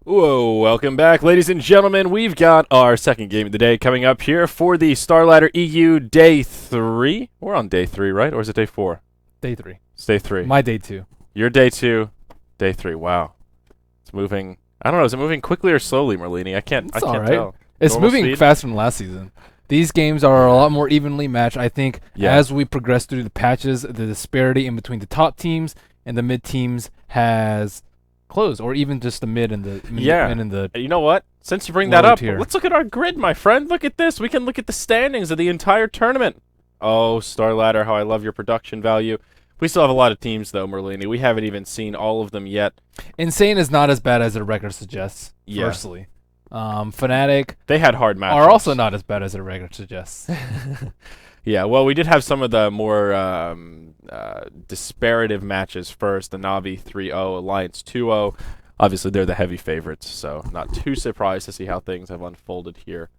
Whoa, welcome back, ladies and gentlemen. We've got our second game of the day coming up here for the Starladder EU Day 3. We're on Day 3, right? Or is it Day 4? Day 3. It's Day 3. My Day 2. Your Day 2, Day 3. Wow. It's moving. I don't know. Is it moving quickly or slowly, Merlini? I can't tell. It's Normal moving speed? faster than last season. These games are a lot more evenly matched. I think Yeah. as we progress through the patches, the disparity in between the top teams and the mid teams has closed, or even just the mid and the and the You know what? Since you bring that lower up, tier. let's look at our grid, my friend. Look at this. We can look at the standings of the entire tournament. Oh, Starladder, how I love your production value. We still have a lot of teams, though, Merlini. We haven't even seen all of them yet. Insane is not as bad as their record suggests. Yeah. Firstly, Fnatic They had hard matches. are also not as bad as their record suggests. Yeah, well, we did have some of the more disparative matches first. The Navi 3-0, Alliance 2-0. Obviously, they're the heavy favorites, so not too surprised to see how things have unfolded here.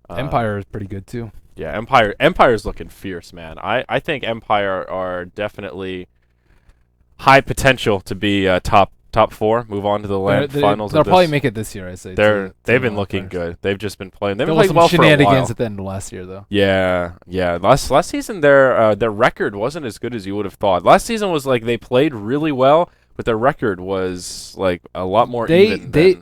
Empire is pretty good too. Yeah, Empire's looking fierce, man. I think Empire are definitely high potential to be top 4, move on to the land finals. They'll of probably this. make it this year, I say. They've been looking good. They've just been playing. They've There been was playing some well for a while. shenanigans at the end of last year, though. Yeah. Last season, their record wasn't as good as you would have thought. Last season was like they played really well, but their record was like a lot more even. They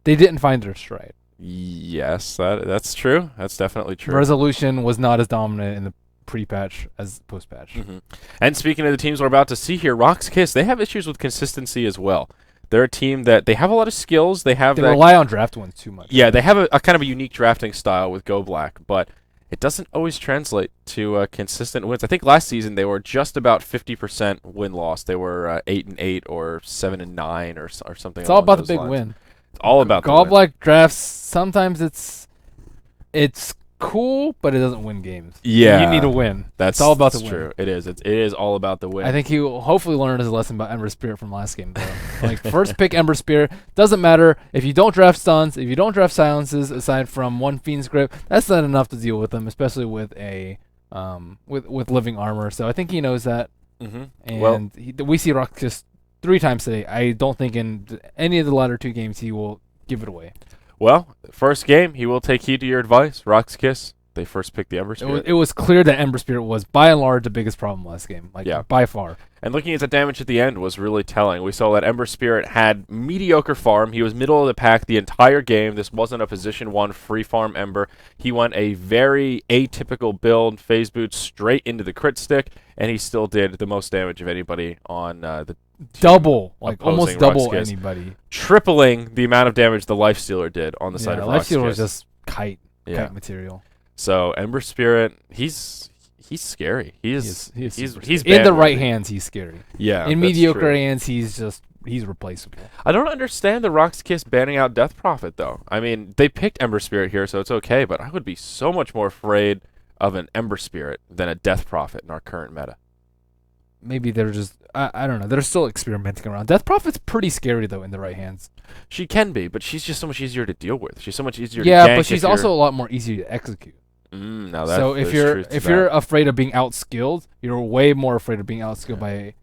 didn't find their stride. Yes, that's true. That's definitely true. Resolution was not as dominant in the pre-patch as post-patch. Mm-hmm. And speaking of the teams we're about to see here, RoX.KiS, they have issues with consistency as well. They're a team that they have a lot of skills. They rely on draft wins too much. Yeah, they have a kind of a unique drafting style with Go Black, but it doesn't always translate to consistent wins. I think last season they were just about 50% win-loss. They were 8-8 or 7-9 or something. It's all about the those big lines. win. It's all about the Go win. Black drafts, sometimes it's cool, but it doesn't win games. Yeah, You need to win. It's all about the that's win. true. It is. It is all about the win. I think he will hopefully learn his lesson about Ember Spirit from last game, though. Like, first pick Ember Spirit. Doesn't matter if you don't draft stuns, if you don't draft silences, aside from one Fiend's Grip, that's not enough to deal with them, especially with a with living armor. So I think he knows that. Mm-hmm. And we see Rock just 3 times today. I don't think in any of the latter 2 games he will give it away. Well, first game, he will take heed to your advice. RoX.KiS, they first picked the Ember Spirit. It was clear that Ember Spirit was, by and large, the biggest problem last game. By far. And looking at the damage at the end was really telling. We saw that Ember Spirit had mediocre farm. He was middle of the pack the entire game. This wasn't a position 1 free farm Ember. He went a very atypical build, phase boot straight into the crit stick, and he still did the most damage of anybody on the double, like opposing almost double RoX.KiS. anybody. Tripling the amount of damage the Lifestealer did on the side of RoX.KiS. Lifestealer was just kite material. So Ember Spirit, he's scary. He's in the right hands. He's scary. Yeah, in that's mediocre true. hands, he's replaceable. I don't understand the RoX.KiS banning out Death Prophet though. I mean, they picked Ember Spirit here, so it's okay. But I would be so much more afraid of an Ember Spirit than a Death Prophet in our current meta. Maybe they're just I don't know. They're still experimenting around. Death Prophet's pretty scary though in the right hands. She can be, but she's just so much easier to deal with. She's so much easier. Yeah, to gank but she's also a lot more easy to execute. Now so if you're afraid of being outskilled, you're way more afraid of being outskilled by.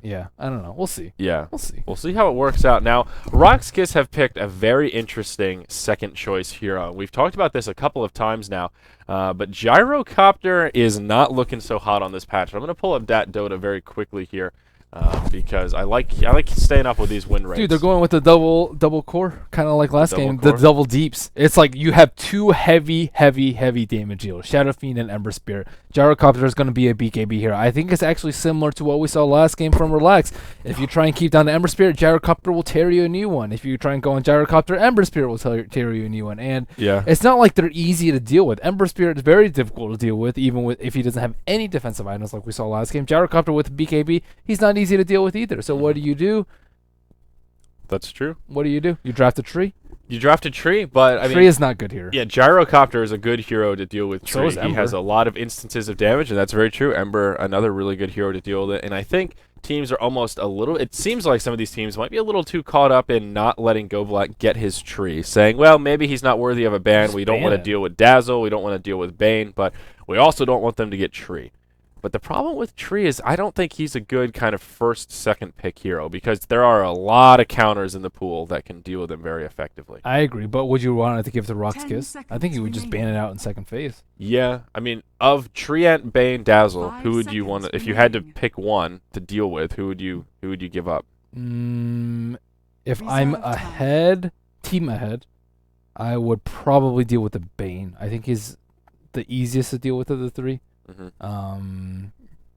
Yeah, I don't know. We'll see. Yeah, we'll see how it works out. Now, RoX.KiS have picked a very interesting second choice hero. We've talked about this a couple of times now, but Gyrocopter is not looking so hot on this patch. I'm going to pull up Dat Dota very quickly here. Because I like staying up with these win rates. Dude, they're going with the double core, kind of like last game. core? The double deeps. It's like you have 2 heavy damage dealers, Shadow Fiend and Ember Spirit. Gyrocopter is going to be a BKB hero. I think it's actually similar to what we saw last game from Relax. If you try and keep down the Ember Spirit, Gyrocopter will tear you a new one. If you try and go on Gyrocopter, Ember Spirit will tear you a new one. And it's not like they're easy to deal with. Ember Spirit is very difficult to deal with, even if he doesn't have any defensive items like we saw last game. Gyrocopter with BKB, he's not easy to deal with either. So what do? That's true. What do? You draft a tree? You draft a tree, but I mean, tree is not good here. Yeah, Gyrocopter is a good hero to deal with. So is He has a lot of instances of damage, and that's very true. Ember, another really good hero to deal with it. And I think teams are almost a little. It seems like some of these teams might be a little too caught up in not letting Go Black get his tree, saying, "Well, maybe he's not worthy of a ban. We don't want to deal with Dazzle. We don't want to deal with Bane, but we also don't want them to get tree." But the problem with Tree is I don't think he's a good kind of first, second pick hero because there are a lot of counters in the pool that can deal with him very effectively. I agree, but would you want to give it to 10 RoX.KiS? I think you would just ban remaining. it out in second phase. Yeah, I mean, of Treant, Bane, Dazzle, 5 who would you want seconds if you had to remaining. pick one to deal with? Who would you give up? If I'm Reserve time. ahead, team ahead, I would probably deal with the Bane. I think he's the easiest to deal with of the three. Hmm.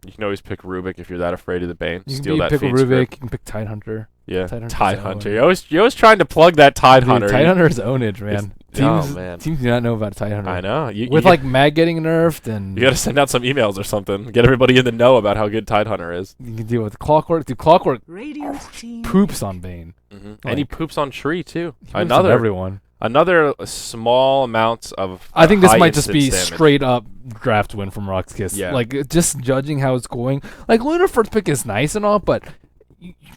You can always pick Rubik if you're that afraid of the Bane. You Steal can that pick feed Rubik. script. You can pick Tidehunter. Yeah, Tidehunter's Tidehunter. own. You're always trying to plug that Tidehunter. Tidehunter's ownage, man. Oh, Teams, man. teams do not know about Tidehunter. I know. With like Mag getting nerfed and you got to send out some emails or something. Get everybody in the know about how good Tidehunter is. you can deal with Clockwork. Dude, Clockwork Radiant team poops on Bane. And he poops on Tree too. He poops on everyone. Another small amounts of. I think this high might just be instance damage. straight up draft win from RoX.KiS. Yeah. Like just judging how it's going. Like Lunar first pick is nice and all, but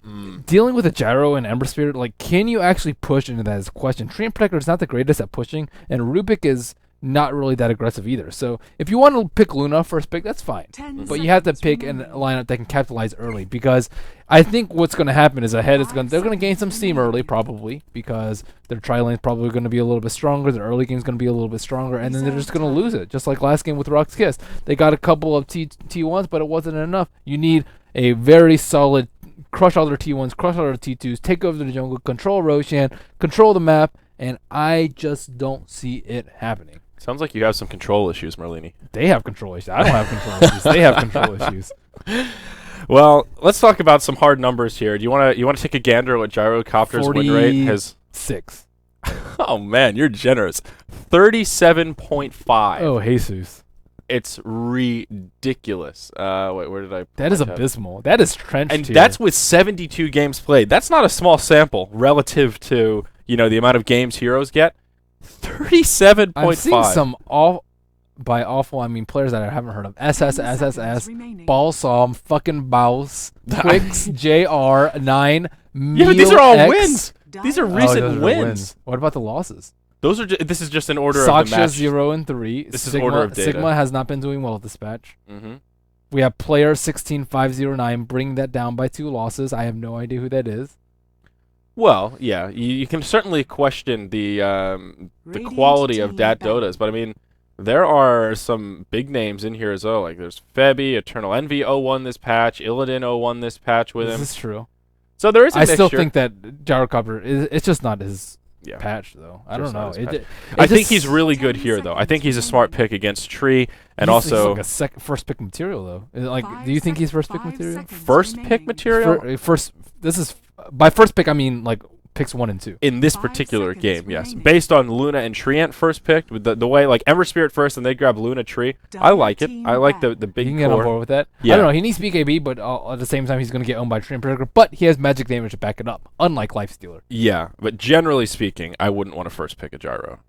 Mm. dealing with a Gyro and Ember Spirit, like can you actually push into that is a question. Treant Protector is not the greatest at pushing, and Rubik is not really that aggressive either. So if you want to pick Luna first pick, that's fine. 10 But you have to seconds pick a remaining. lineup that can capitalize early they're gonna gain some steam early probably because their tri lane's probably gonna be a little bit stronger, their early game's gonna be a little bit stronger, and then they're just gonna lose it. Just like last game with RoX.KiS. They got a couple of T1s, but it wasn't enough. You need a very solid crush all their T1s, crush all their T2s, take over the jungle, control Roshan, control the map, and I just don't see it happening. Sounds like you have some control issues, Merlini. They have control issues. I don't have control issues. They have control issues. Well, let's talk about some hard numbers here. Do you want to take a gander at what Gyrocopter's win rate has? 6. Oh man, you're generous. 37.5. Oh, Jesus. It's ridiculous. Wait, where did I? That is put my tab? abysmal. That is trenched And here. that's with 72 games played. That's not a small sample relative to the amount of games heroes get. 37.5. I'm seeing some awful, I mean players that I haven't heard of. 10 seconds SSSS, remaining. Balsam, fucking Baus, Quicks, JR, 9, Yeah, but these are all X. wins. These are Dire- recent those are wins. What about the losses? Those are. This is just an order of the Saksha match. 0 and 3. This is Sigma, order of data. Sigma has not been doing well at this patch. Mm-hmm. We have player 16509 bringing that down by 2 losses. I have no idea who that is. Well, yeah, you can certainly question the Radiant quality of team Dat back. Dotas, but I mean, there are some big names in here as well. Like there's Febby, Eternal Envy 01 this patch, Illidan 01 this patch with This him. is true. So there is a I still mixture. think that Gyrocopter it's just not his Yeah. patch though. I Just don't not know. his patch. It I think just- he's really good 10 here, though. I think he's a seconds smart remaining. pick against Tree, and he's also like a first pick material though. Is it like, 5 do you think he's first pick seconds- material? 5 seconds first pick remaining. material First, this is by first pick. I mean like picks 1 and 2. in this 5 particular seconds game. Yes, remaining. based on Luna and Treant first picked with the way like Ember Spirit first, and they grab Luna Tree. I Dire like it. team I like the back. big You can get on core. board with that. Yeah. I don't know. He needs BKB, but at the same time he's going to get owned by Treant Protector. But he has magic damage to back it up, unlike Lifestealer. Yeah, but generally speaking, I wouldn't want to first pick a Gyro.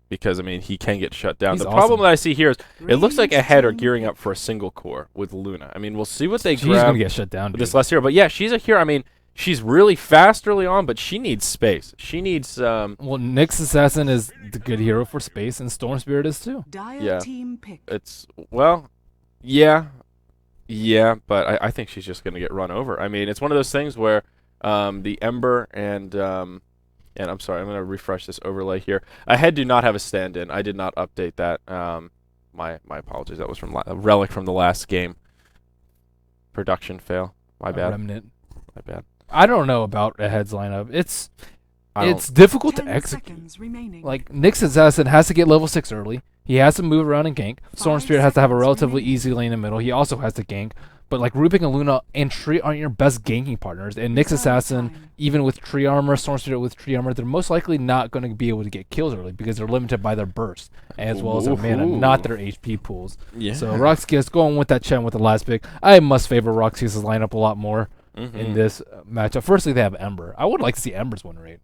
Because I mean he can get shut down. He's The problem awesome. that I see here is it looks like Radiant Ahead are team gearing pick. up for a single core with Luna. I mean we'll see what they She's going grab to get shut down. with Dude. this last hero. But yeah, she's a hero. I mean she's really fast early on, but she needs space. She needs Well, Nyx Assassin is the good hero for space, and Storm Spirit is too. Dire Yeah. team pick. it's well, yeah, but I think she's just gonna get run over. I mean it's one of those things where the Ember and I'm sorry, I'm gonna refresh this overlay here. Ahead do not have a stand-in. I did not update that. My apologies. That was from a relic from the last game. Production fail. My A bad. Remnant. My bad. I don't know about Ahead's lineup. It's I don't- difficult to 10 execute. seconds remaining. Like Nyx Assassin has to get level 6 early. He has to move around and gank. Storm 5 Spirit has to have a seconds relatively remaining. easy lane in the middle. He also has to gank. But like Rubik and Luna and Tree aren't your best ganking partners. And Nyx Reserve Assassin, time. even with Tree Armor, Storm Spirit with Tree Armor, they're most likely not going to be able to get kills early because they're limited by their burst as well as their mana, Ooh. not their HP pools. Yeah. So RoX.KiS going with that Chen with the last pick. I must favor RoX.KiS' lineup a lot more Mhm. in this matchup. Firstly, they have Ember. I would like to see Ember's win rate.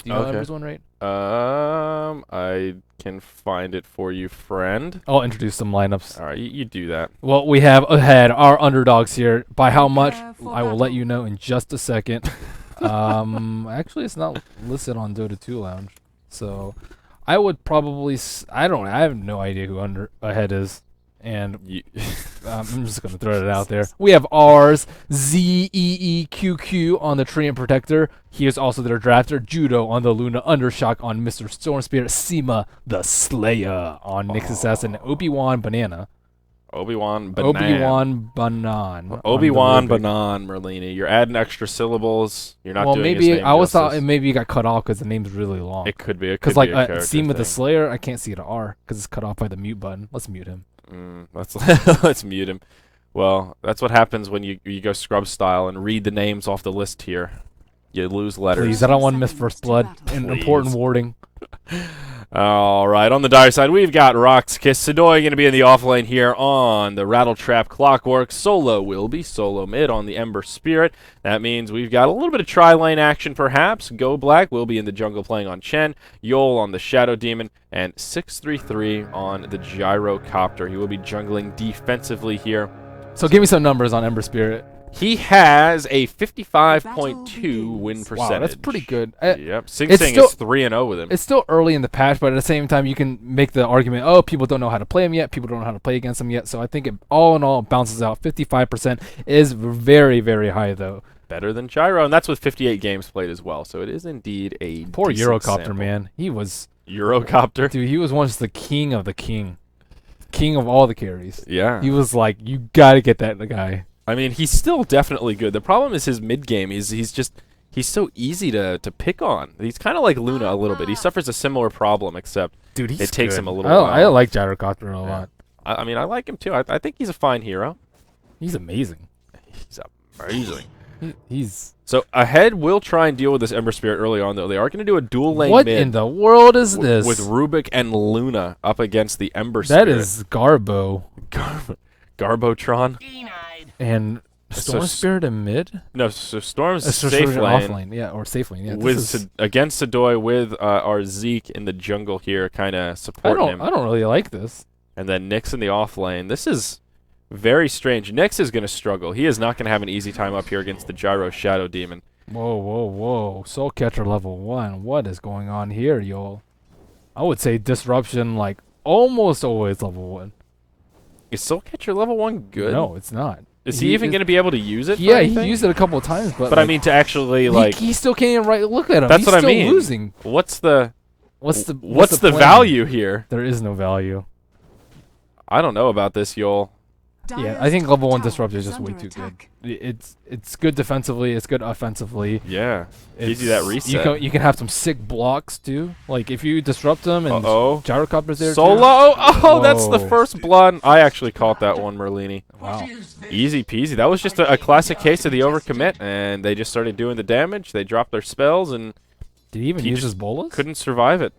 Do you know Okay. Ember's win rate? I can find it for you, friend. I'll introduce some lineups. All right, you do that. Well, we have Ahead, our underdogs here. By how much, Prepare for I will let battle. you know in just a second. Actually, it's not listed on Dota 2 Lounge. So I would probably... I have no idea who Ahead is. And You, I'm just gonna throw it out there. We have R's ZEEQQ on the Treant Protector. He is also their drafter. Judo on the Luna Undershock on Mr. Storm Spirit. Sima the Slayer on Nyx Assassin. Obi-Wan Banana. Obi-Wan Banan. Obi-Wan Banan. Obi-Wan Banan, Merlini. You're adding extra syllables. You're not Well, doing his maybe name I always thought justice. maybe it got cut off because the name's really long. It could be. It Because could like be a character Sima the thing. Slayer, I can't see the R because it's cut off by the mute button. Let's mute him. Let's let's mute him. Well, that's what happens when you go scrub style and read the names off the list here. You lose letters. Please, I don't want to miss First Blood. An important Please. warning. All right, on the dire side, we've got RoX.KiS. Sidoi going to be in the off lane here on the Rattle Trap Clockwork. Solo will be solo mid on the Ember Spirit. That means we've got a little bit of tri-lane action, perhaps. Go Black will be in the jungle playing on Chen. Yol on the Shadow Demon. And 633 on the Gyrocopter. He will be jungling defensively here. So give me some numbers on Ember Spirit. He has a 55.2 win percentage. Wow, that's pretty good. Yep. Sing it's Sing still- is 3-0 with him. It's still early in the patch, but at the same time, you can make the argument, oh, people don't know how to play him yet. People don't know how to play against him yet. So I think all in all, it bounces out. 55% is very, very high, though. Better than Gyro, and that's with 58 games played as well. So it is indeed a Poor decent Eurocopter, sample. man. He was, Eurocopter. dude, he was once the king of the king. King of all the carries. Yeah. He was like, you got to get that guy. I mean, he's still definitely good. The problem is his mid game. He's so easy to pick on. He's kind of like Luna a little bit. He suffers a similar problem, except Dude, he's it takes good. him a little I while. like Gyrocopter a lot. I mean, I like him too. I think he's a fine hero. He's amazing. He's amazing. He's... So ahead will try and deal with this Ember Spirit early on, though. They are going to do a dual lane What mid in the world is this? with Rubik and Luna up against the Ember That Spirit. is Garbo. Garbotron. And So Storm Spirit in mid? No, so Storm's So safe Storm lane. off lane, yeah, or safe lane. Yeah, With this is, against Sidoi with our Zeke in the jungle here, kind of supporting him. I don't really like this. And then Nyx in the off lane. This is very strange. Nyx is going to struggle. He is not going to have an easy time up here against the Gyro Shadow Demon. Whoa, whoa, whoa! Soul Catcher level 1. What is going on here, y'all? I would say Disruption, like almost always level 1. Is Soul Catcher level 1 good? No, it's not. Is he even going to be able to use it? for Yeah, he anything? used it a couple of times, but But I mean, to actually like, he still can't even right. Look at him. That's He's what I still mean. losing. what's the What's the plan? value here? There is no value. I don't know about this, Yol. Yeah, I think level 1 Disruptor is just way too good. It's good defensively. It's good offensively. Yeah, gives you that It's- reset. You can have some sick blocks too. Like if you disrupt them and Uh-oh. Gyrocopter's there. Solo. Too. Oh, that's the Whoa. first blood. I actually caught that one, Merlini. Wow. Easy peasy. That was just a classic case of the overcommit, and they just started doing the damage. They dropped their spells and Did he even He use just his bolus? couldn't survive it.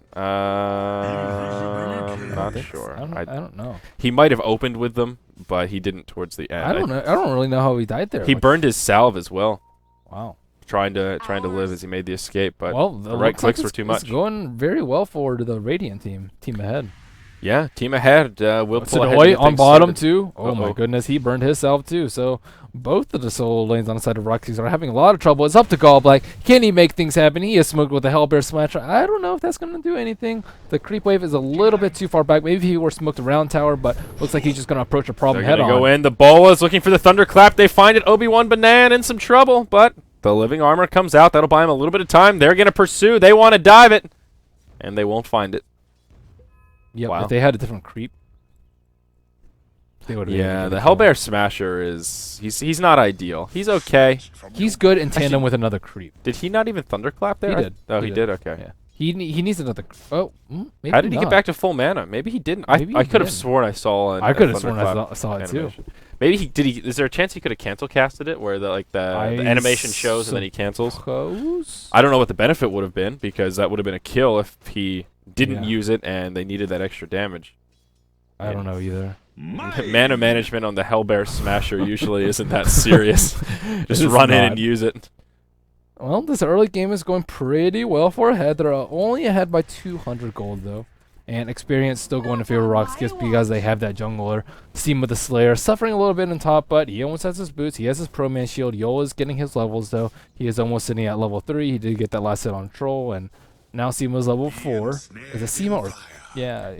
Not sure. I don't know. He might have opened with them, but he didn't towards the end. I don't know. I don't really know how he died there. He Like, burned his salve as well, wow. trying to live as he made the escape, but Well, the right clicks were too much. It's going very well for the Radiant team. Team ahead. Yeah, team ahead. We'll pull ahead. to Sidoi get on things bottom started. too. Oh my Uh-oh. goodness, he burned himself too. So both of the solo lanes on the side of RoX.KiS are having a lot of trouble. It's up to Gallblack. Can he make things happen? He is smoked with a Hellbear Smasher. I don't know if that's going to do anything. The creep wave is a little bit too far back. Maybe he were smoked around tower, but looks like he's just going to approach a problem They're head gonna on. go in. The Bola's looking for the Thunderclap. They find it. Obi-Wan Banan in some trouble, but the living armor comes out. That'll buy him a little bit of time. They're gonna pursue. They want to dive it, and they won't find it. Yep, Wow. if they had a different creep, they would have. Yeah, the Hellbear Smasher is he's not ideal. He's okay. He's good in tandem with another creep. Did he not even Thunderclap there? He did. Oh, He he did. did. Okay. Yeah. He needs another. Oh, maybe How did he not. get back to full mana? Maybe he didn't. Maybe I he could have didn't. sworn I saw. I could have sworn Thunderclap I saw it too. animation. Maybe he did. Is there a chance he could have cancel casted it, where the animation shows and then he cancels? Suppose? I don't know what the benefit would have been, because that would have been a kill if he didn't Yeah. use it and they needed that extra damage. I don't know either. Mana management on the Hellbear Smasher usually isn't that serious. Just It's run in not. and use it. Well, this early game is going pretty well for ahead. They're only ahead by 200 gold though, and experience still going to favor RoX.KiS because they have that jungler. Steam with the Slayer suffering a little bit in top, but he almost has his boots. He has his Pro Man shield. Yola is getting his levels though. He is almost sitting at level 3. He did get that last hit on Troll, and now Seema's level 4. Is it Seema or? Yeah,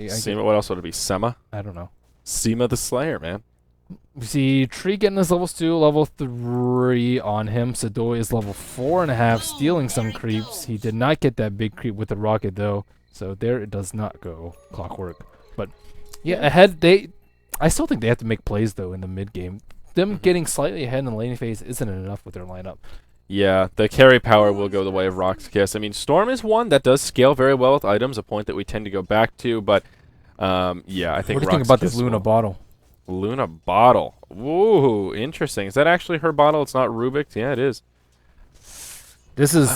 What else would it be? Sema? I don't know. Seema the Slayer, man. We see Tree getting his levels 2, level 3 on him. Sadoy is level 4.5, stealing some creeps. He did not get that big creep with the rocket though, so there it does not go clockwork. But yeah, ahead I still think they have to make plays though in the mid game. Them getting slightly ahead in the laning phase isn't enough with their lineup. Yeah, the carry power will go the way of RoX.KiS. I mean, Storm is one that does scale very well with items, a point that we tend to go back to, but yeah, I think What do you think about this RoX.KiS Luna bottle? Luna bottle. Ooh, interesting. Is that actually her bottle? It's not Rubik's? Yeah, it is. This is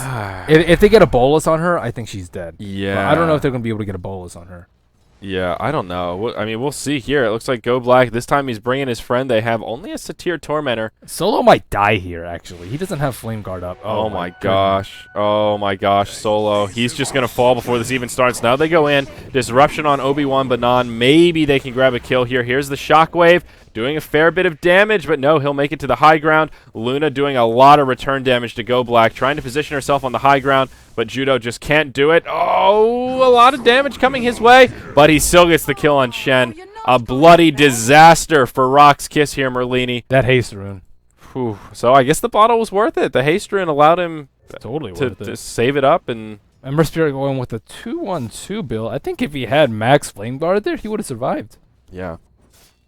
if they get a bolus on her, I think she's dead. Yeah. But I don't know if they're gonna be able to get a bolus on her. Yeah, I don't know. I mean, we'll see here. It looks like Go Black. This time he's bringing his friend. They have only a Satyr Tormentor. Solo might die here, actually. He doesn't have Flame Guard up. Oh my gosh. Oh my gosh, Solo. He's just going to fall before this even starts. Now they go in. Disruption on Obi-Wan Banan. Maybe they can grab a kill here. Here's the Shockwave. Doing a fair bit of damage, but no, he'll make it to the high ground. Luna doing a lot of return damage to Go Black, trying to position herself on the high ground, but Judo just can't do it. Oh, a lot of damage coming his way, but he still gets the kill on Shen. A bloody disaster for RoX.KiS here, Merlini. That haste rune. Whew. So I guess the bottle was worth it. The haste rune allowed him Totally to worth it. save it up. And Ember Spirit going with a 2-1-2 build. I think if he had max Flame Guard there, he would have survived. yeah.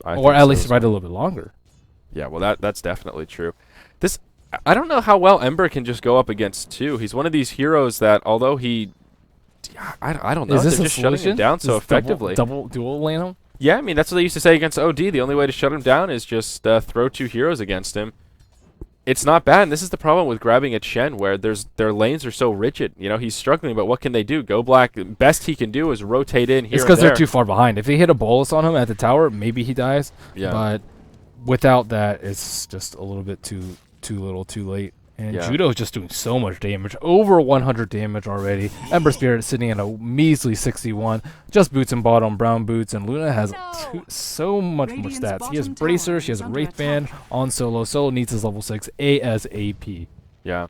Or at least survived a little bit longer. Yeah, well, that's definitely true. I don't know how well Ember can just go up against two. He's one of these heroes that, although I don't know, Is this they're a just shutting him solution? down so Just effectively. Double dual lane him? Yeah, I mean, that's what they used to say against OD. The only way to shut him down is just throw two heroes against him. It's not bad, and this is the problem with grabbing a Chen, where their lanes are so rigid. You know, he's struggling, but what can they do? Go Black, best he can do is rotate in here It's and because there. they're too far behind. If they hit a bolus on him at the tower, maybe he dies. Yeah. But without that, it's just a little bit too little, too late. And Yeah. Judo's just doing so much damage. Over 100 damage already. Ember Spirit sitting at a measly 61. Just boots and bottom, brown boots. And Luna has so much more Radiant's stats. He has bottom Bracer, tower she has is a under Wraith Band attack. on Solo. Solo needs his level 6 ASAP. Yeah.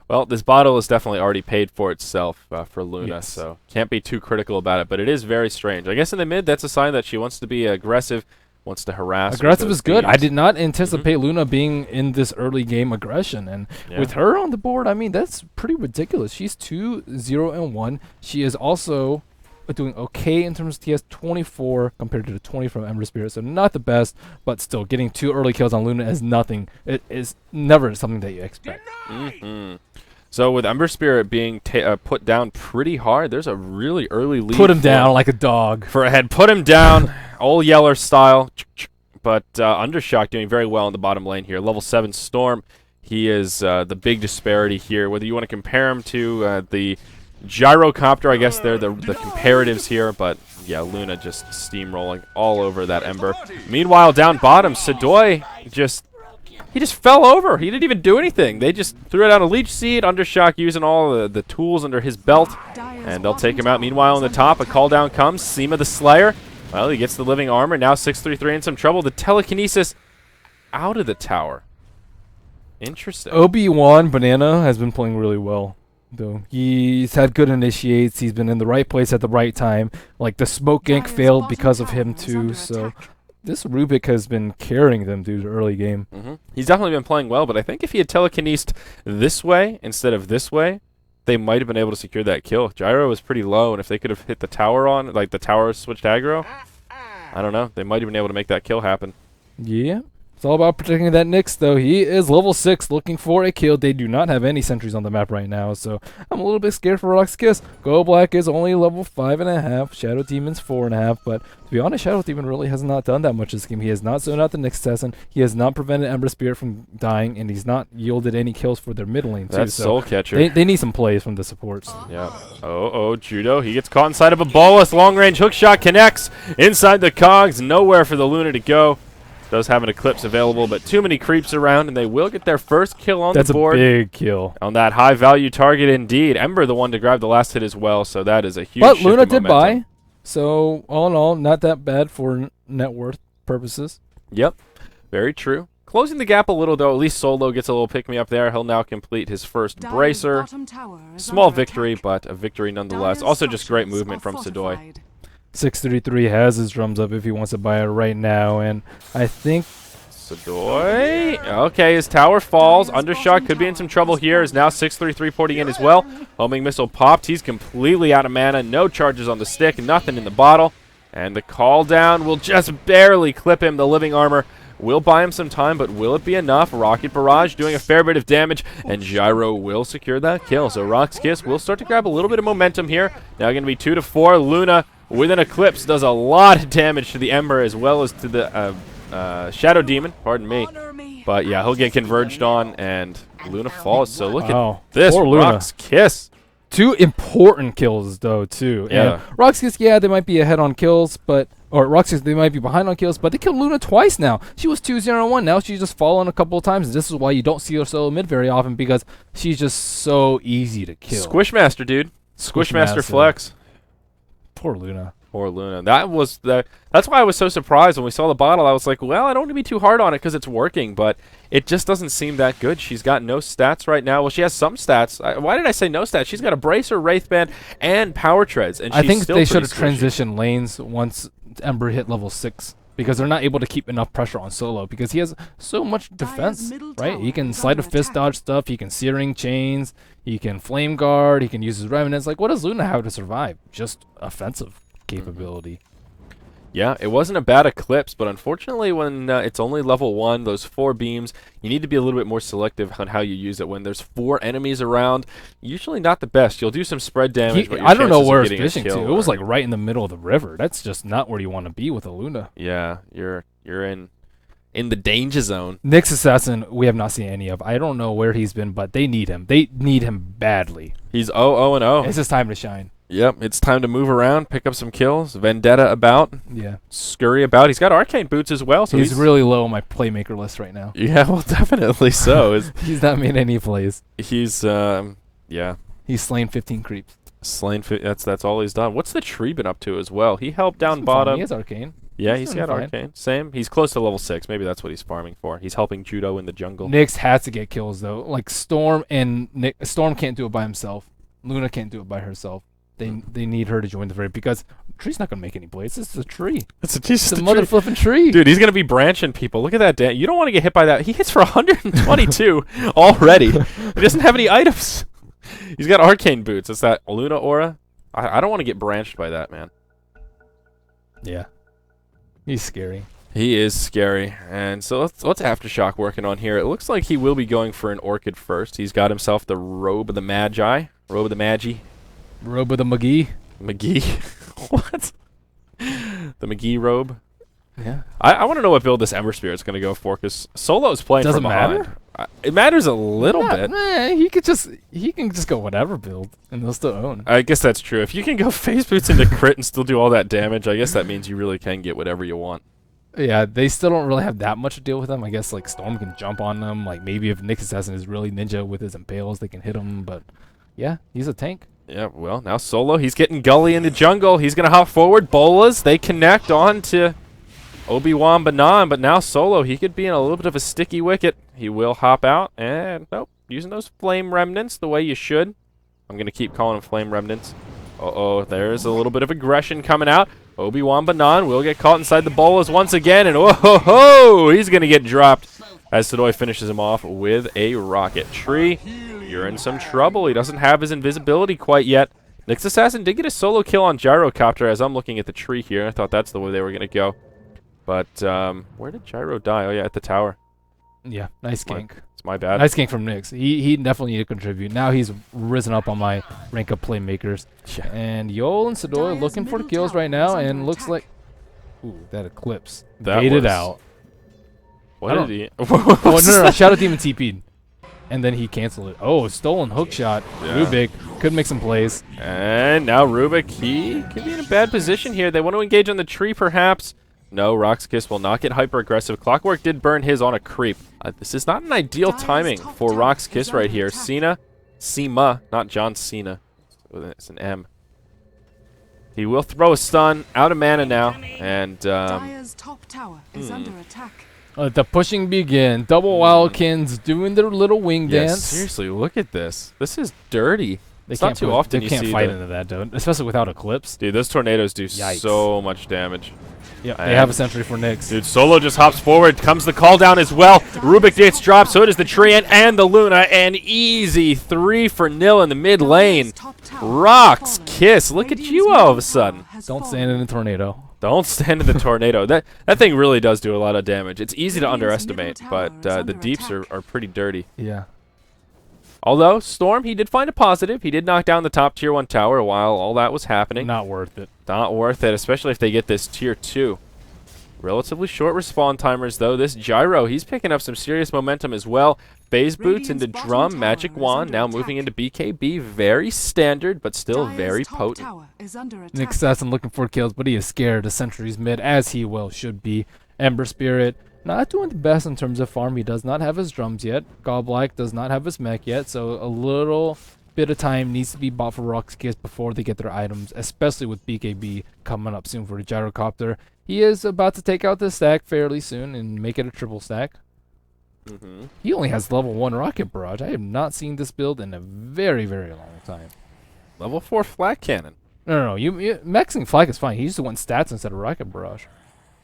Well, this bottle is definitely already paid for itself for Luna, Yes. so can't be too critical about it. But it is very strange. I guess in the mid, that's a sign that she wants to be aggressive, wants to harass. with Aggressive those is good. I beams. did not anticipate Luna being in this early game aggression, and Yeah. with her on the board, I mean that's pretty ridiculous. She's 2-0-1. She is also doing okay in terms of TS 24 compared to the 20 from Ember Spirit, so not the best, but still getting 2 early kills on Luna is nothing. It is never something that you expect. So with Ember Spirit being put down pretty hard, there's a really early lead. Put him down like a dog. for ahead. Put him down, old Yeller style. But Undershock doing very well in the bottom lane here. Level 7 Storm. He is the big disparity here. Whether you want to compare him to the Gyrocopter, I guess they're the comparatives here. But yeah, Luna just steamrolling all over that Ember. Meanwhile, down bottom, Sadoy he just fell over. He didn't even do anything. They just threw it out a Leech Seed. Undershock using all the tools under his belt. And they'll take him out. Meanwhile, on the top, a call down comes. Seema the Slayer. Well, he gets the living armor. Now 633 in some trouble. The telekinesis out of the tower. Interesting. Obi-Wan Banana has been playing really well, though. He's had good initiates. He's been in the right place at the right time. Like, the smoke gank failed because of him, too, so this Rubik has been carrying them through the early game. He's definitely been playing well, but I think if he had telekinesed this way instead of this way, they might have been able to secure that kill. Gyro was pretty low, and if they could have hit the tower on, like the tower switched aggro, I don't know. They might have been able to make that kill happen. Yeah. It's all about protecting that Nyx, though. He is level 6, looking for a kill. They do not have any sentries on the map right now, so I'm a little bit scared for RoX.KiS. Go Black is only level 5.5. Shadow Demon's 4.5, but to be honest, Shadow Demon really has not done that much this game. He has not zoned out the Nyx assassin. He has not prevented Ember Spirit from dying, and he's not yielded any kills for their mid lane, too. That's So Soul Catcher. they need some plays from the supports. Yeah. Oh, Judo. He gets caught inside of a bolus. Long range hook shot connects inside the cogs. Nowhere for the Luna to go. Does have an Eclipse available, but too many creeps around, and they will get their first kill on That's the board. a big kill. On that high-value target, indeed. Ember the one to grab the last hit as well, so that is a huge But shift Luna in did momentum. buy, so all in all, not that bad for net worth purposes. Yep, very true. Closing the gap a little, though. At least Solo gets a little pick-me-up there. He'll now complete his first Bracer. Small victory, but a victory nonetheless. Also just great movement from Sadoy. 633 has his drums up if he wants to buy it right now, and I think Sadoy. Okay, his tower falls. Undershot could be in some trouble here. Is now 633 porting in as well. Homing missile popped. He's completely out of mana. No charges on the stick. Nothing in the bottle. And the call down will just barely clip him. The living armor will buy him some time, but will it be enough? Rocket Barrage doing a fair bit of damage, and Gyro will secure that kill. So RoX.KiS will start to grab a little bit of momentum here. Now going to be 2 to 4. Luna with an Eclipse does a lot of damage to the Ember as well as to the Shadow Demon, pardon me. But yeah, he'll get converged on, and Luna falls. So look at this, poor Luna. RoX.KiS. 2 important kills though too. Yeah. And RoX.KiS, yeah, they might be ahead on kills, but RoX.KiS, they might be behind on kills, but they killed Luna twice now. She was 2-0-1. Now she's just fallen a couple of times. This is why you don't see her solo mid very often, because she's just so easy to kill. Squishmaster, dude. Squishmaster flex. Poor Luna. Poor Luna. That's why I was so surprised when we saw the bottle. I was like, well, I don't want to be too hard on it because it's working, but it just doesn't seem that good. She's got no stats right now. Well, she has some stats. Why did I say no stats? She's got a Bracer, Wraithband, and Power Treads, and she's I think still they should pretty have squishy. transitioned lanes once Ember hit level 6, because they're not able to keep enough pressure on solo, because he has so much defense, right? He can Sleight of Fist dodge stuff, he can Searing Chains, he can Flame Guard, he can use his Remnants. Like, what does Luna have to survive? Just offensive capability. Yeah, it wasn't a bad Eclipse, but unfortunately when it's only level 1, those 4 beams, you need to be a little bit more selective on how you use it. When there's 4 enemies around, usually not the best. You'll do some spread damage, but your I don't know chances of where it's getting a fishing to. kill It was are- like right in the middle of the river. That's just not where you want to be with a Luna. Yeah, you're in the danger zone. Nyx Assassin, we have not seen any of. I don't know where he's been, but they need him. They need him badly. He's 0-0-0. It's his time to shine. Yep, it's time to move around, pick up some kills. Vendetta about, Yeah. scurry about. He's got Arcane Boots as well, so He's really low on my playmaker list right now. yeah, well, definitely so. He's not made any plays. He's yeah, He's slain 15 creeps. slain. That's all he's done. What's the tree been up to as well? He helped down He's bottom. He has Arcane. Yeah, he's he's doing got fine. Arcane. Same. He's close to level 6. Maybe that's what he's farming for. He's helping Judo in the jungle. Nyx has to get kills though. Like Storm and Storm can't do it by himself. Luna can't do it by herself. They need her to join the fray, because Tree's not gonna make any plays. This is a tree. It's It's a mother flipping tree. Dude, he's gonna be branching people. Look at that. You don't want to get hit by that. He hits for 122 already. He doesn't have any items. He's got Arcane Boots. It's that Luna aura. I don't want to get branched by that, man. Yeah. He's scary. He is scary. And so what's Aftershock working on here? It looks like he will be going for an Orchid first. He's got himself the Robe of the Magi. Robe of the Magi. Robe of the McGee. McGee. What? The McGee robe. Yeah. I want to know what build this Ember Spirit's going to go for, because Solo's playing Does from it behind. matter? It matters a little bit. He can just go whatever build and they'll still own. I guess that's true. If you can go Phase Boots into crit and still do all that damage, I guess that means you really can get whatever you want. Yeah, they still don't really have that much to deal with them. I guess like Storm can jump on them. Like maybe if Nyx Assassin is really ninja with his impales, they can hit him. But yeah, he's a tank. Yeah, well, now Solo, he's getting Gully in the jungle. He's going to hop forward. Bolas, they connect on to Obi-Wan Banan, but now Solo, he could be in a little bit of a sticky wicket. He will hop out, and nope, using those Flame Remnants the way you should. I'm going to keep calling them Flame Remnants. Uh-oh, there's a little bit of aggression coming out. Obi-Wan Banan will get caught inside the Bolas once again, and oh-ho-ho, he's going to get dropped as Sadoy finishes him off with a rocket. Tree, you're in some trouble. He doesn't have his invisibility quite yet. Nyx Assassin did get a solo kill on Gyrocopter as I'm looking at the tree here. I thought that's the way they were going to go. But where did Gyro die? Oh, yeah, at the tower. Yeah, nice gank. It's my bad. Nice gank from Nyx. He definitely need to contribute. Now he's risen up on my rank of playmakers. Yeah. And Yol and Sadoy looking for the kills right now, and looks like... Ooh, that Eclipse. That Baited was- out. What I did he... Oh, no, Shadow Demon TP'd. And then he canceled it. Oh, stolen hook shot. Yeah. Rubik could make some plays. And now Rubik, he could be in a bad position here. They want to engage on the tree, perhaps. No, RoX.KiS will not get hyper-aggressive. Clockwork did burn his on a creep. This is not an ideal timing for RoX.KiS right here. Sema, not John Cena. It's an M. He will throw a stun, out of mana now, and Dire's top tower is under attack. The pushing begin. Double Wildkins doing their little wing yeah, dance. seriously, look at this. This is dirty. It's not too often They you can't see fight the- into that, dude. Especially without Eclipse. Dude, those tornadoes do Yikes. so much damage. Yeah, And- they have a sentry for Nyx. Dude, Solo just hops forward. Comes the call down as well. Rubik gets dropped. So does the Treant and the Luna. And easy 3-0 in the mid lane. RoX.KiS. Look at you all of a sudden. Don't stand in a tornado. Don't stand in the tornado. That thing really does do a lot of damage. It's easy to underestimate, but the deeps are pretty dirty. Yeah. Although, Storm, he did find a positive. He did knock down the top tier 1 tower while all that was happening. Not worth it. Not worth it, especially if they get this tier 2. Relatively short respawn timers, though. This Gyro, he's picking up some serious momentum as well. Phase boots into Drum, Magic Wand, now moving into BKB. Very standard, but still very potent. Nyx Assassin looking for kills, but he is scared. The sentry's mid, as he well should be. Ember Spirit, not doing the best in terms of farm. He does not have his drums yet. Godlike does not have his mech yet, so a little bit of time needs to be bought for RoX.KiS before they get their items, especially with BKB coming up soon for the Gyrocopter. He is about to take out this stack fairly soon and make it a triple stack. He only has level 1 Rocket Barrage. I have not seen this build in a very, very long time. Level 4 flat cannon. No. Maxing Flag is fine. He just wants stats instead of Rocket Barrage.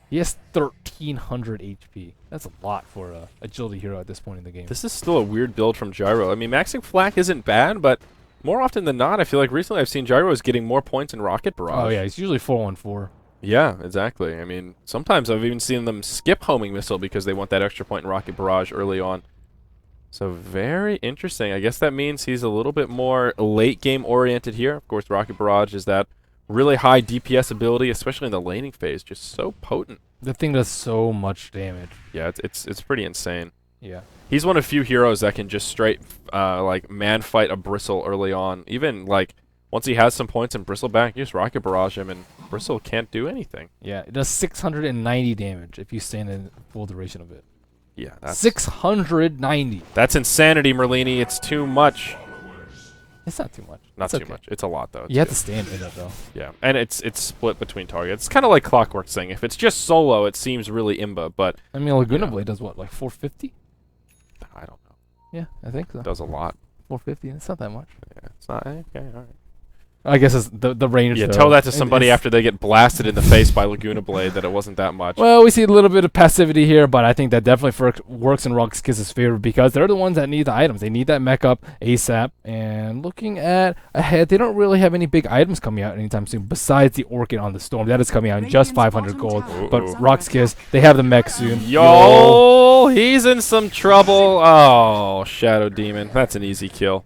He has 1,300 HP. That's a lot for a agility hero at this point in the game. This is still a weird build from Gyro. I mean, maxing Flak isn't bad, but more often than not, I feel like recently I've seen Gyros getting more points in Rocket Barrage. Oh, yeah. He's usually 4-1-4. Yeah, exactly. I mean, sometimes I've even seen them skip homing missile because they want that extra point in Rocket Barrage early on. So very interesting. I guess that means he's a little bit more late game oriented here. Of course, Rocket Barrage is that really high DPS ability, especially in the laning phase. Just so potent. The thing does so much damage. Yeah, it's pretty insane. Yeah. He's one of few heroes that can just straight like man fight a Bristle early on. Even like once he has some points in Bristle back, you just Rocket Barrage him and Bristle can't do anything. Yeah, it does 690 damage if you stand in full duration of it. Yeah, that's 690. That's insanity, Merlini. It's too much. It's not too much. Not It's too okay. much. It's a lot though. You have to stand in it though. Yeah, and it's split between targets. It's kind of like Clockwork's thing. If it's just solo, it seems really imba, but I mean, Laguna Yeah. Blade does what, like 450? I don't know. Yeah, I think so. It does a lot. 450. It's not that much. Yeah, it's not okay. All right. I guess it's the range. Yeah, though. tell that to somebody It's- after they get blasted in the face by Laguna Blade that it wasn't that much. Well, we see a little bit of passivity here, but I think that definitely works in RoX.KiS' favor because they're the ones that need the items. They need that mech up ASAP. And looking at ahead, they don't really have any big items coming out anytime soon besides the Orchid on the Storm. That is coming out in just 500 gold. But RoX.KiS, they have the mech soon. Yo, he's in some trouble. Oh, Shadow Demon. That's an easy kill.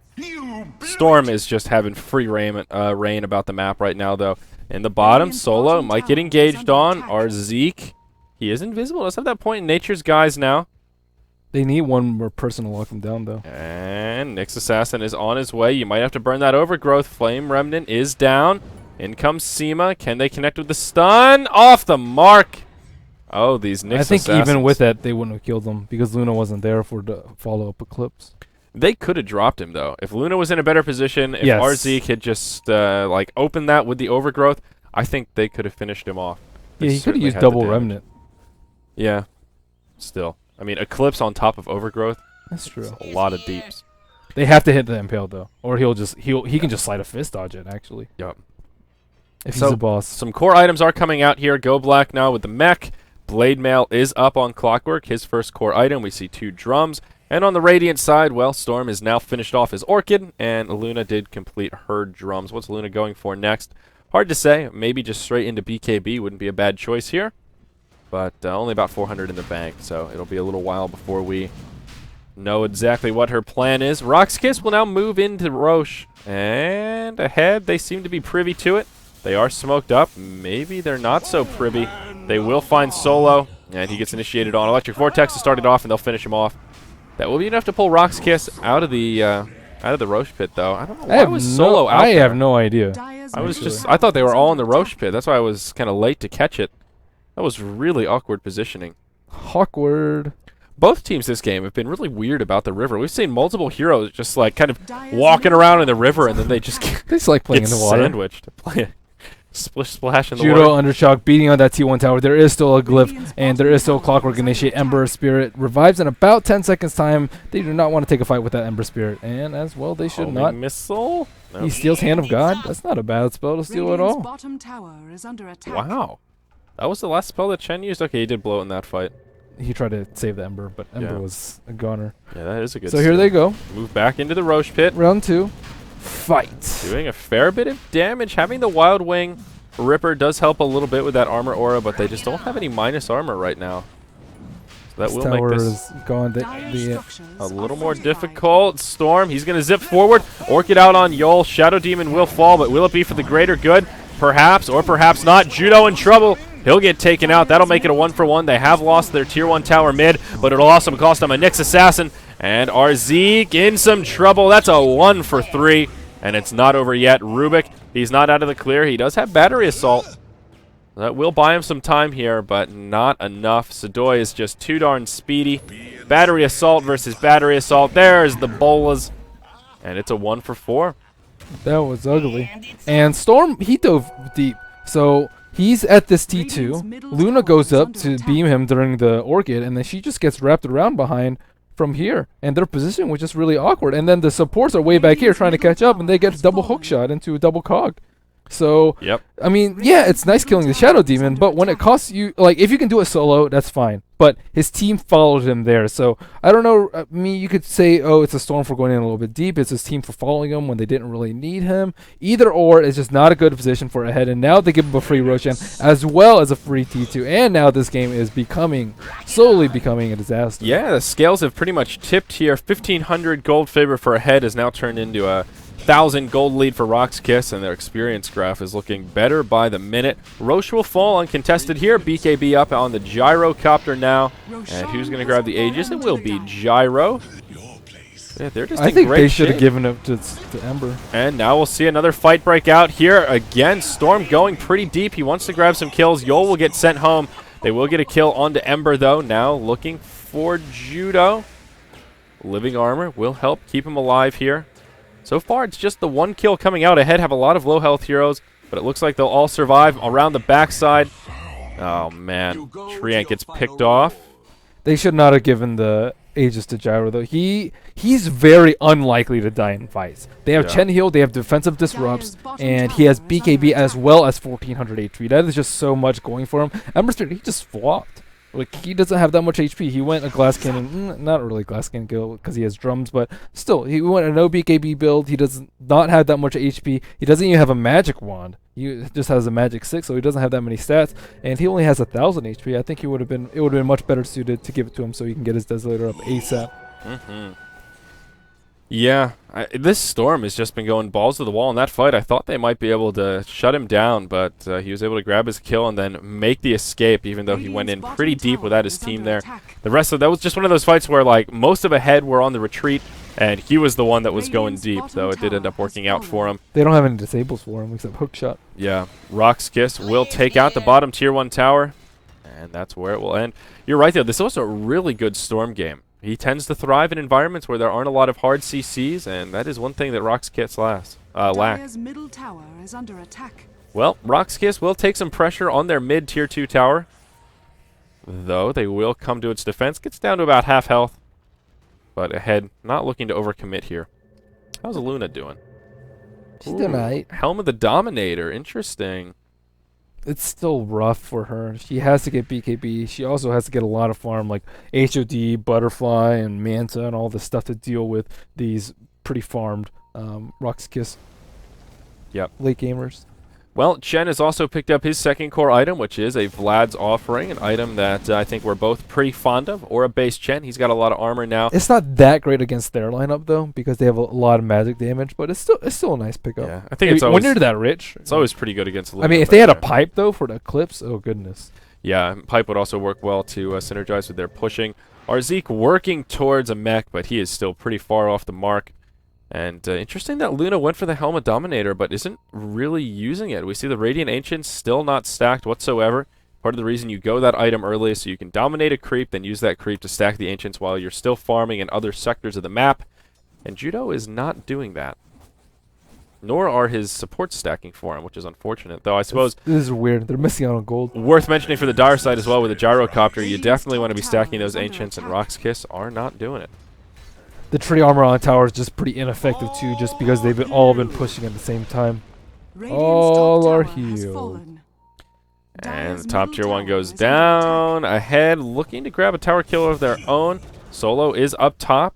Storm is just having free reign about the map right now, though. In the bottom, Solo might get engaged on. Our Zeke, he is invisible. Does have that point in Nature's Guise now. They need one more person to lock them down, though. And Nyx Assassin is on his way. You might have to burn that Overgrowth. Flame Remnant is down. In comes Seema. Can they connect with the stun? Off the mark. Oh, these Nyx I think Assassins. even with that, they wouldn't have killed them because Luna wasn't there for the follow-up Eclipse. They could have dropped him, though. If Luna was in a better position, if Yes. Zeke had just like opened that with the Overgrowth, I think they could have finished him off. They Yeah, he could have certainly used had the double damage. Remnant. Yeah. Still. I mean, Eclipse on top of Overgrowth, That's true. a lot of deeps. They have to hit the impale though, or he can just slide a fist dodge it actually. Yup. If So- he's a boss. Some core items are coming out here. Go Black now with the mech. Blade Mail is up on Clockwork, his first core item. We see 2 drums. And on the Radiant side, well, Storm is now finished off his Orchid, and Luna did complete her drums. What's Luna going for next? Hard to say. Maybe just straight into BKB wouldn't be a bad choice here. But only about 400 in the bank, so it'll be a little while before we know exactly what her plan is. RoX.KiS will now move into Roche. And ahead, they seem to be privy to it. They are smoked up. Maybe they're not so privy. They will find Solo, and he gets initiated on. Electric Vortex to start it off, and they'll finish him off. That will be enough to pull RoX.KiS out of the Roche pit, though. I don't know why was Solo out I there. have no idea. I thought they were all in the Roche pit. That's why I was kind of late to catch it. That was really awkward positioning. Awkward. Both teams this game have been really weird about the river. We've seen multiple heroes just like kind of walking around in the river, and then they just They just like playing get in the water. sandwiched. Splish splash in the Judo water. Undershock beating on that T1 tower. There is still a glyph, and there is still Clockwork Initiate. Ember Spirit revives in about 10 seconds time. They do not want to take a fight with that Ember Spirit, and as well they should Homing not. missile. He Nope. steals Hand of God. That's not a bad spell to steal at Radiant's all. bottom tower is under attack. Wow. That was the last spell that Chen used? Okay, he did blow it in that fight. He tried to save the Ember, but Ember Yeah. was a goner. Yeah, that is a good So here steal. they go. Move back into the Roche pit. Round 2. Fight. Doing a fair bit of damage. Having the Wild Wing Ripper does help a little bit with that armor aura, but they just don't have any minus armor right now. So that This will tower make this is gone. a little more difficult. Storm, he's going to zip forward. Orchid out on Yol. Shadow Demon will fall, but will it be for the greater good? Perhaps, or perhaps not. Judo in trouble. He'll get taken out. That'll make it a 1-for-1. They have lost their Tier 1 tower mid, but it'll also cost them a Nyx Assassin. And Arzeek in some trouble. That's a 1-for-3, and it's not over yet. Rubik, he's not out of the clear. He does have Battery Assault. That will buy him some time here, but not enough. Sadoy is just too darn speedy. Battery Assault versus Battery Assault. There's the bolas, and it's a 1-for-4. That was ugly. And Storm, he dove deep. So he's at this T2. Luna goes up to beam him during the Orchid, and then she just gets wrapped around behind from here. And their position was just really awkward. And then the supports are way back here trying to catch up, and they get double hook shot into a double cog. So, Yep. I mean, yeah, it's nice killing the Shadow Demon, but when it costs you, like, if you can do it solo, that's fine. But his team followed him there, so I don't know. I mean, you could say, oh, it's a Storm for going in a little bit deep. It's his team for following him when they didn't really need him. Either or, it's just not a good position for ahead. And now they give him a free Roshan as well as a free T2. And now this game is slowly becoming a disaster. Yeah, the scales have pretty much tipped here. 1,500 gold favor for ahead has now turned into a 1,000 gold lead for RoX.KiS, and their experience graph is looking better by the minute. Roche will fall uncontested here. BKB up on the gyrocopter now. And who's going to grab the Aegis? It will be Gyro. Yeah, they're just I in think great they should have shape. given it to Ember. And now we'll see another fight break out here. Again, Storm going pretty deep. He wants to grab some kills. Yol will get sent home. They will get a kill onto Ember, though. Now looking for Judo. Living armor will help keep him alive here. So far, it's just the one kill coming out ahead. Have a lot of low health heroes, but it looks like they'll all survive around the backside. Oh, man. Triank gets picked off. They should not have given the Aegis to Gyro, though. He's very unlikely to die in fights. They have Yeah. Chen heal, they have defensive disrupts, and he has BKB as well as 1400 HP. That is just so much going for him. Ember Spirit, he just flopped. Like, he doesn't have that much HP. He went a Glass Cannon, not really Glass Cannon build because he has drums, but still, he went a no BKB build. He does not have that much HP. He doesn't even have a magic wand. He just has a magic 6, so he doesn't have that many stats, and he only has 1,000 HP. I think it would have been much better suited to give it to him so he can get his Desolator up ASAP. Yeah, this Storm has just been going balls to the wall in that fight. I thought they might be able to shut him down, but he was able to grab his kill and then make the escape, even though he went in pretty deep without his team there. The rest of that was just one of those fights where, like, most of ahead were on the retreat, and he was the one that was going deep, though it did end up working out for him. They don't have any disables for him except Hookshot. Yeah, RoX.KiS will take out the bottom Tier 1 tower, and that's where it will end. You're right, though. This was a really good Storm game. He tends to thrive in environments where there aren't a lot of hard CCs, and that is one thing that RoX.KiS lack. Dire's middle tower is under attack. Well, RoX.KiS will take some pressure on their mid Tier 2 tower, though they will come to its defense. Gets down to about half health, but ahead, not looking to overcommit here. How's Luna doing? She's doing alright. Helm of the Dominator, interesting. It's still rough for her. She has to get BKB. She also has to get a lot of farm like HOD, Butterfly, and Manta, and all the stuff to deal with these pretty farmed RoX.KiS late gamers. Well, Chen has also picked up his second core item, which is a Vlad's Offering, an item that I think we're both pretty fond of, or a base Chen. He's got a lot of armor now. It's not that great against their lineup though, because they have a lot of magic damage, but it's still a nice pickup. Yeah, I think it's when always, you're that rich. it's always pretty good against Luna. I mean, if they had a pipe though for the clips, oh goodness. Yeah, pipe would also work well to synergize with their pushing. Arzeek working towards a mech, but he is still pretty far off the mark. And interesting that Luna went for the Helmet Dominator, but isn't really using it. We see the Radiant Ancients still not stacked whatsoever. Part of the reason you go that item early is so you can dominate a creep, then use that creep to stack the Ancients while you're still farming in other sectors of the map. And Judo is not doing that. Nor are his supports stacking for him, which is unfortunate. Though I suppose This is weird. They're missing out on gold. worth mentioning for the dire side as well with the gyrocopter, you definitely want to be stacking those ancients, and RoX.KiS are not doing it. The tree armor on tower is just pretty ineffective too, just because they've all been pushing at the same time. All are healed. And the top tier 1 goes down. Ahead, looking to grab a tower kill of their own. Solo is up top.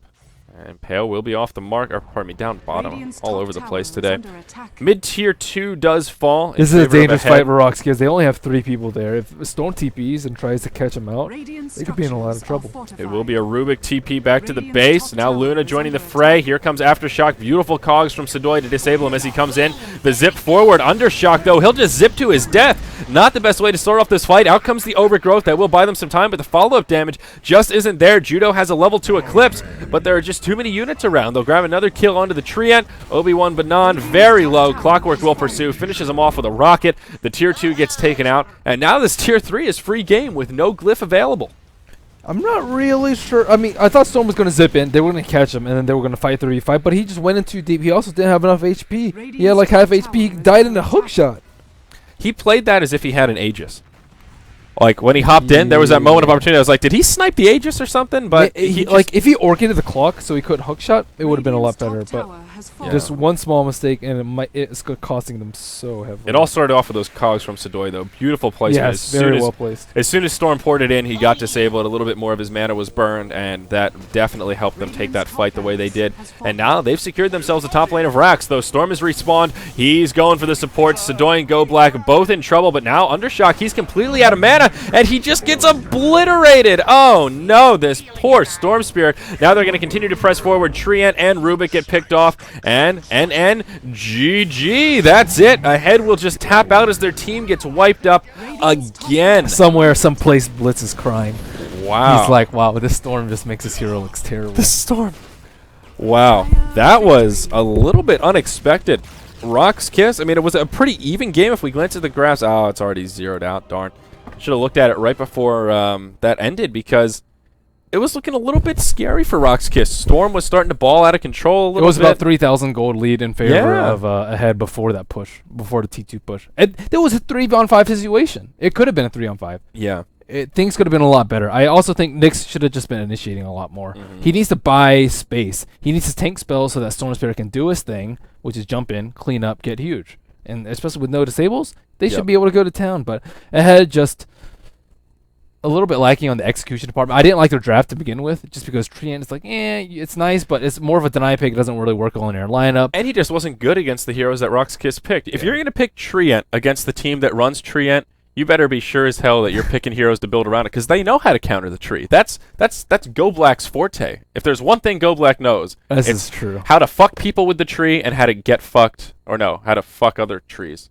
And Pale will be off the mark, or pardon me, down bottom, all over the place today. Mid tier 2 does fall. This is a dangerous fight for RoX.KiS. They only have 3 people there. If Storm TPs and tries to catch them out, they could be in a lot of trouble. It will be a Rubik TP back to the base. Now Luna joining the fray. Here comes Aftershock. Beautiful cogs from Sedoy to disable him as he comes in. The zip forward. Undershock, though, he'll just zip to his death. Not the best way to start off this fight. Out comes the overgrowth. That will buy them some time, but the follow-up damage just isn't there. Judo has a level 2 Eclipse, but there are just too many units around. They'll grab another kill onto the Treant. Obi-Wan Banan, very low. Clockwork will pursue, finishes him off with a rocket. The tier 2 gets taken out, and now this tier 3 is free game with no glyph available. I'm not really sure. I mean, I thought Storm was going to zip in. They were going to catch him, and then they were going to fight the refight, but he just went in too deep. He also didn't have enough HP. He had like half HP. He died in a hook shot. He played that as if he had an Aegis. Like, when he hopped in, there was that moment of opportunity. I was like, did he snipe the Aegis or something? But he like, if he orchided the clock so he couldn't hook shot, it would have been a lot better. But just one small mistake, and it's costing them so heavily. It all started off with those cogs from Sedoy, though. Beautiful placement. Yes, very well placed. As soon as Storm poured it in, he got disabled. A little bit more of his mana was burned, and that definitely helped them take that fight the way they did. And now they've secured themselves the top lane of Rax, though Storm is respawned. He's going for the support. Sedoy and Go Black both in trouble, but now Undershock, he's completely out of mana, and he just gets obliterated. Oh, no, this poor Storm Spirit. Now they're going to continue to press forward. Treant and Rubik get picked off, and GG. That's it. Ahead will just tap out as their team gets wiped up again. Somewhere, someplace, Blitz is crying. Wow. He's like, wow, this Storm just makes his hero looks terrible. The Storm. Wow. That was a little bit unexpected. RoX.KiS, I mean, it was a pretty even game if we glance at the graphs. Oh, it's already zeroed out. Darn. Should have looked at it right before that ended, because it was looking a little bit scary for RoX.KiS. Storm was starting to ball out of control a little bit. It was about 3,000 gold lead in favor of Ahead before that push, before the T2 push. There was a 3-on-5 situation. It could have been a 3-on-5. Yeah. Things could have been a lot better. I also think Nyx should have just been initiating a lot more. He needs to buy space. He needs to tank spells so that Storm Spirit can do his thing, which is jump in, clean up, get huge. And especially with no disables, they should be able to go to town. But Ahead just a little bit lacking on the execution department. I didn't like their draft to begin with, just because Treant is like, it's nice, but it's more of a deny pick. It doesn't really work well in their lineup. And he just wasn't good against the heroes that RoX.KiS picked. If you're going to pick Treant against the team that runs Treant, you better be sure as hell that you're picking heroes to build around it, because they know how to counter the tree. That's Go Black's forte. If there's one thing Go Black knows, it's true. How to fuck people with the tree and how to get fucked, or no, how to fuck other trees.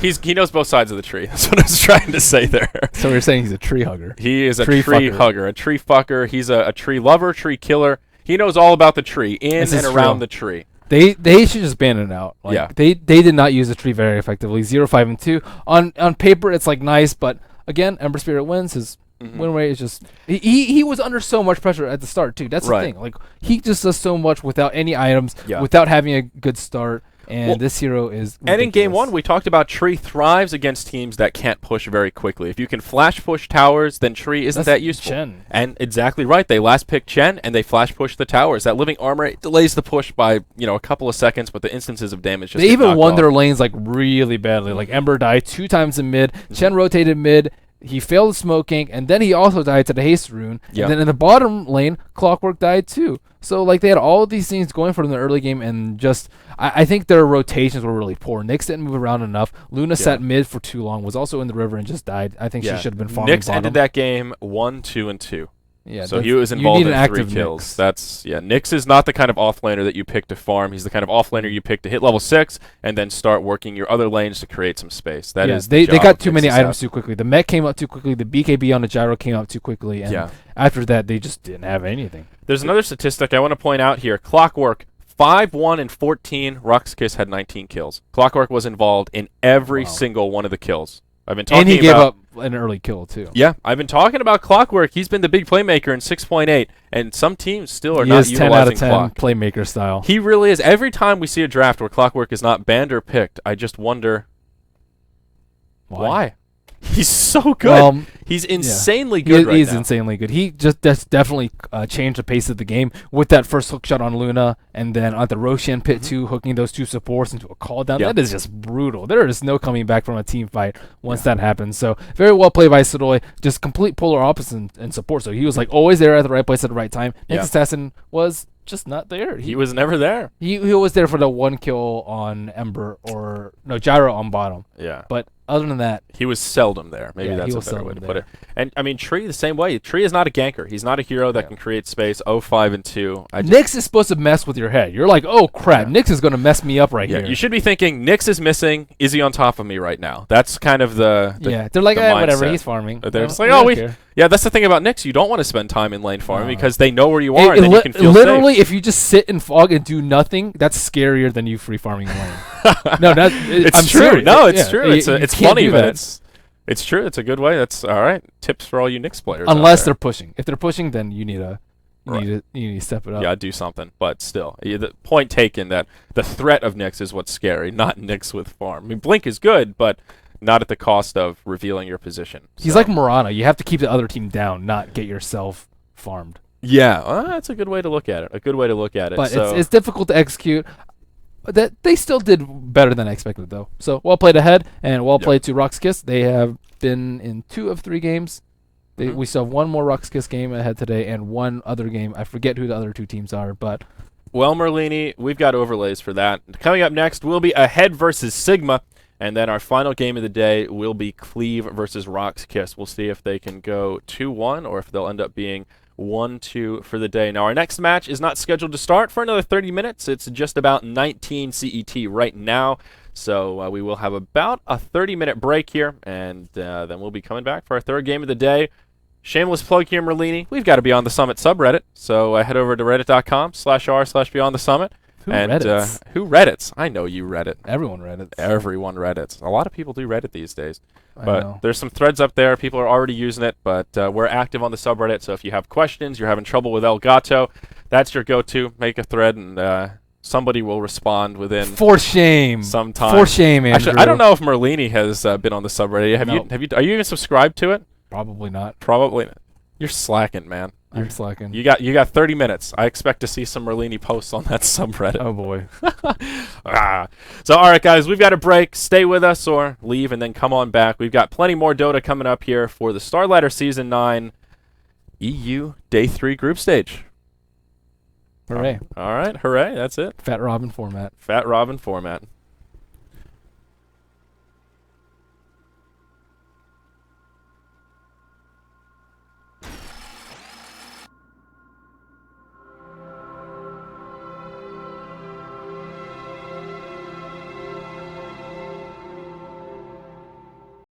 He knows both sides of the tree. That's what I was trying to say there. So you're saying he's a tree hugger. He is a tree hugger, a tree fucker. He's a tree lover, tree killer. He knows all about the tree, in and around the tree. They should just ban it out. Like, they did not use the tree very effectively. 0, 5, and 2. On paper, it's like nice, but again, Ember Spirit wins. His win rate is just he was under so much pressure at the start too. That's the thing. Like, he just does so much without any items, without having a good start. And this hero is ridiculous. And in game 1, we talked about Tree thrives against teams that can't push very quickly. If you can flash push towers, then Tree isn't that useful. Chen. And exactly right. They last picked Chen, and they flash push the towers. That living armor, it delays the push by a couple of seconds, but the instances of damage just they even won off. their lanes like really badly. Like Ember died 2 times in mid. Chen rotated mid. He failed the smoke gank, and then he also died to the haste rune. And then in the bottom lane, Clockwork died too. So like they had all of these things going for them in the early game, and just I think their rotations were really poor. Nyx didn't move around enough. Luna sat mid for too long, was also in the river and just died. I think she should have been farming Nyx bottom. ended that game 1, 2, and 2. Yeah, so he was involved in 3 kills. Nyx. That's Nyx is not the kind of offlaner that you pick to farm. He's the kind of offlaner you pick to hit level 6 and then start working your other lanes to create some space. That is they got too many items too quickly. The mech came up too quickly. The BKB on the gyro came up too quickly, and after that they just didn't have anything. There's another statistic I want to point out here. Clockwork 5, 1, and 14. RoX.KiS had 19 kills. Clockwork was involved in every single one of the kills. I've been talking And he gave about, up an early kill, too. Yeah, I've been talking about Clockwork. He's been the big playmaker in 6.8, and some teams still are He not is 10 out of utilizing 10 Clock. playmaker style. He really is. Every time we see a draft where Clockwork is not banned or picked, I just wonder why. He's so good. Well, He's insanely good right He's now. insanely good. He just definitely changed the pace of the game with that first hook shot on Luna, and then on the Roshan pit too, hooking those two supports into a call down. Yep. That is just brutal. There is no coming back from a team fight once that happens. So very well played by Sadoy. Just complete polar opposite in support. So he was like always there at the right place at the right time. Next Assassin was just not there. He was never there. He was there for the one kill on Ember or no Gyro on bottom. Yeah. But other than that, He was seldom there. Maybe Yeah, that's he a was better way to seldom put it. there. And I mean, Tree the same way. Tree is not a ganker. He's not a hero that Yeah. can create space. 0-5 and 2. Nyx is supposed to mess with your head. You're like, oh crap, Nyx is going to mess me up right Yeah, here. you should be thinking, Nyx is missing. Is he on top of me right now? That's kind of the They're like, the whatever, mindset. he's farming. They're No, just like, we oh, don't we. care. Yeah, that's the thing about Nyx. You don't want to spend time in lane farming No. because they know where you are, and It then you can feel literally, safe. if you just sit in fog and do nothing, that's scarier than you free farming in lane. No, It's I'm true. serious. No, it's Yeah, true. you- It's you it's can't funny, do but that. it's true. It's a good way. That's all right. Tips for all you Nyx players. out unless there. they're pushing. If they're pushing, then you need to Right. you need to step it up. Yeah, do something. But still, the point taken that the threat of Nyx is what's scary, not Nyx with farm. I mean, Blink is good, but not at the cost of revealing your position. He's So- like Morana. You have to keep the other team down, not get yourself farmed. Yeah, that's a good way to look at it. A good way to look at it. But So, it's difficult to execute. That they still did better than I expected, though. So well played ahead, and well Yep. played to RoX.KiS. They have been in 2 of 3 games. Mhm. We still have one more RoX.KiS game ahead today, and one other game. I forget who the other 2 teams are, but well, Merlini, we've got overlays for that. Coming up next will be Ahead versus Sigma, and then our final game of the day will be Cleave versus RoX.KiS. We'll see if they can go 2-1 or if they'll end up being 1-2 for the day. Now, our next match is not scheduled to start for another 30 minutes. It's just about 19 CET right now. So we will have about a 30-minute break here, and then we'll be coming back for our third game of the day. Shameless plug here, Merlini. We've got a Beyond the Summit subreddit. So head over to reddit.com/r/Beyond the Summit. who And Reddits? who Reddits? I know you Reddit. Everyone Reddits. Everyone Reddits. A lot of people do Reddit these days. I But know. there's some threads up there. People are already using it, but we're active on the subreddit. So if you have questions, you're having trouble with Elgato, that's your go-to. Make a thread, and somebody will respond within For shame. some time. For shame, Andrew. Actually, I don't know if Merlini has been on the subreddit. Have No. you? Are you even subscribed to it? Probably not. Probably. You're slacking, man. I'm slacking. You got 30 minutes. I expect to see some Merlini posts on that subreddit. Oh boy. So, all right, guys, we've got a break. Stay with us or leave and then come on back. We've got plenty more Dota coming up here for the Starladder Season 9 EU Day 3 group stage. Hooray. All right, hooray. That's it. Fat Robin format. Fat Robin format.